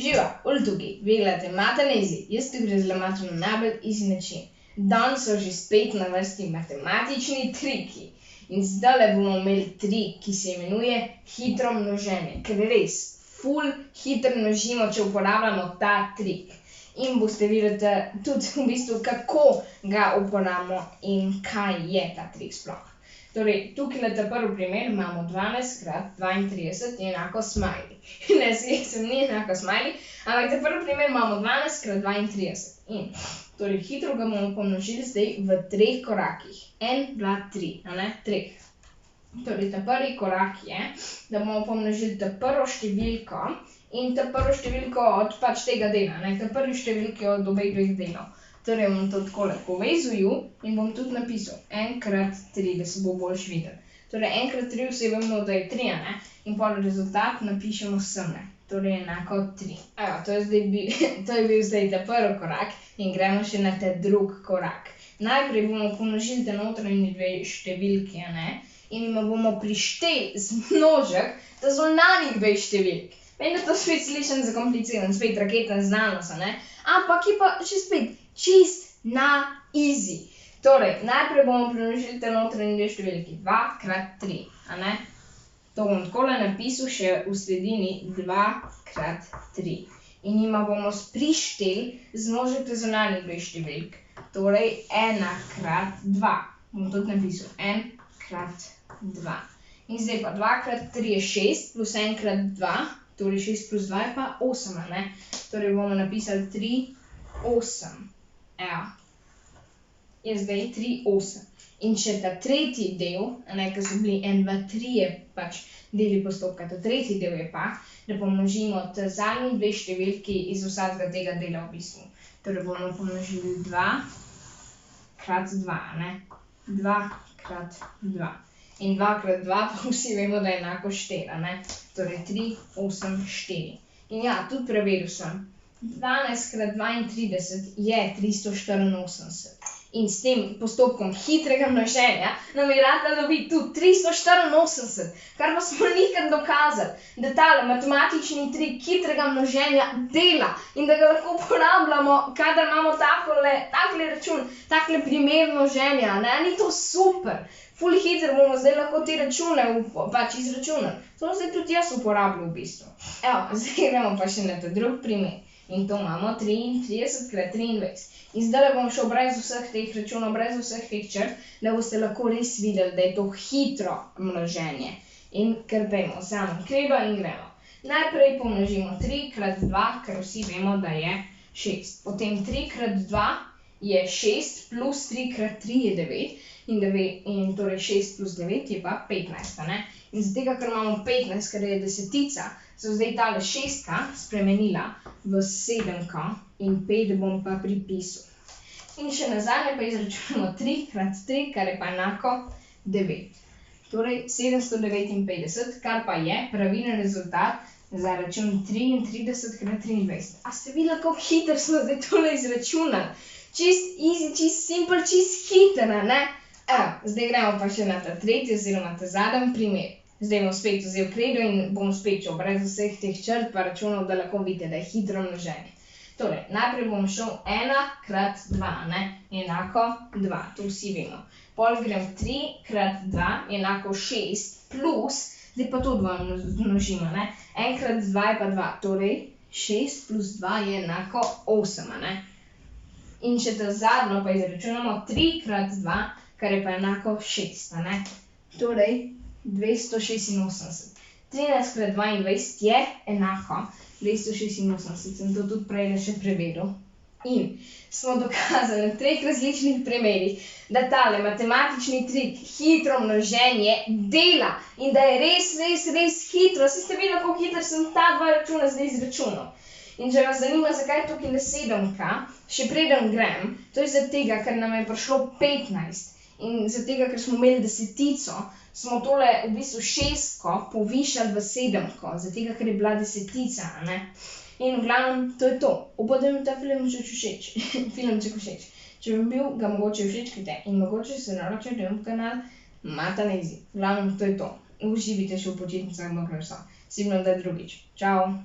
Živa, tukaj, vi gledate Matanezi, jaz te grezla matro na najbolj easy način. Danes so že spet na vrsti matematični triki. In zdajle bomo imeli trik, ki se imenuje hitro množenje, ker res ful hitro množimo, če uporabljamo ta trik. In boste videli tudi v bistvu, kako ga uporabimo in kaj je ta trik sploh. Torej, tukaj ta prvi primer imamo 12 krat 32 je enako smiley. Ne, sem ni enako smiley, ampak ta prvi primer imamo 12 krat 32. In torej, hitro ga bomo pomnožili zdaj v 3 korakih. 1, 2, 3, a ne? 3. Torej, ta prvi korak je, da bomo pomnožili ta prvo številko in ta prvo številko od pač tega dela, ne? Ta prvi številki od obeh dveh delov. Torej, bom to takole povezal in bom tudi napisal 1 krat 3, da se bo boljš videl. Torej, 1 krat 3 vsi vemo, da je 3, a ne? In pol rezultat napišemo semle. Torej, enako 3. Evo, to je bil zdaj ta prvi korak in gremo še na ta drugi korak. Najprej bomo pomnožili te notranji dve številki, a ne? In jima bomo prišteli zmnožek ta zunanjih dveh številk. Vem, da to spet slišim zakompliciran, spet raketna znanost, a ne? Ampak je pa še spet čist na easy. Torej, najprej bomo pomnožili te notranji dve številki. 2 krat 3, a ne? To bom takole napisal še v sredini 2 krat 3. In jima bomo prišteli zmnožek te zunanjih dveh številk. Torej, 1 krat 2. Bom tudi napisal 1 krat 2. In zdaj pa 2 krat 3 je 6 plus 1 krat 2. Torej, 6 plus 2 je pa 8, a ne? Torej, bomo napisali 3, 8. Evo. Je zdaj 3, 8. In še ta tretji del, a ne, ker so bili 1, 2, 3 je pač deli postopka. Ta tretji del je pa, da pomnožimo te zadnji dve številki iz vsakega tega dela v bistvu. Torej, bomo pomnožili 2 krat 2, a ne? 2 krat 2. In 2 krat 2 pa vsi vemo, da je enako 4, a ne? Torej, 3, 8, 4. In ja, tudi preveril sem. 12 krat 32 je 384. In s tem postopkom hitrega množenja nam je rata dobiti tudi 384, kar pa smo nikad dokazali, da tale matematični trik hitrega množenja dela in da ga lahko uporabljamo, kadar imamo takle račun, takle primer množenja, ne? Ni to super? Ful hitro bomo zdaj lahko te račune pač izračunali. To zdaj tudi jaz uporabljam v bistvu. Evo, zdaj gremo pa še na ta drugi primer. In to imamo 33 krat 23. In zdaj bom šel brez vseh teh računov, brez vseh teh črt, da boste lahko res videli, da je to hitro množenje. In kar pejmo, vzamem kredo in gremo. Najprej pomnožimo 3 krat 2, ker vsi vemo, da je 6. Potem 3 krat 2 je 6 plus 3 krat 3 je 9. In torej 6 plus 9 je pa 15, a ne? In zato, ker imamo 15, ker je desetica, so zdaj tale 6-ka spremenila v 7-ko in 5 bom pa pripisal. In še nazadnje pa izračunamo 3 krat 3, kar je pa enako 9. Torej 759, kar pa je pravilen rezultat za račun 33 krat 23. A ste videli, kako hitro smo zdaj tole izračunali? Čist easy, čist simple, čist hiter, a ne? Evo, zdaj gremo pa še na ta tretji oziroma ta zadnji primer. Zdaj bom spet vzel kredo in bom spet šel brez vseh teh črt pa računal, da lahko vidite, da je hitro množenje. Torej, najprej bom šel 1 krat 2, ne? Enako 2, to vsi vemo. Pol grem 3 krat 2 enako 6 plus, zdaj pa to 2 množimo, ne? 1 krat 2 je pa 2, torej 6 plus 2 je enako 8, a ne? In še ta zadnjo pa izračunamo 3 krat 2, kar je pa enako 6, a ne? Torej, 286. 13 krat 22 je enako 286, sem to tudi prej še preveril. In smo dokazali na 3 različnih primerih, da tale matematični trik hitro množenje dela in da je res, res, res hitro. Saj ste videli, kako hitro sem ta dva računa zdaj izračunal. In če vas zanima, zakaj tukaj na 7-ka, še preden grem, to je zaradi tega, ker nam je prišlo 15. In zaradi tega, ker smo imeli desetico, smo tole v bistvu 6-ko povišali v 7-ko, zaradi tega, ker je bila desetica, a ne? In v glavnem, to je to. Upam, da mi ta filmček všeč. Če vam bil, ga mogoče všečkajte in mogoče se naročite v kanal Matanezi. V glavnem, to je to. Uživite še v počitnicah, makar so. Sigurno da drugič. Čau!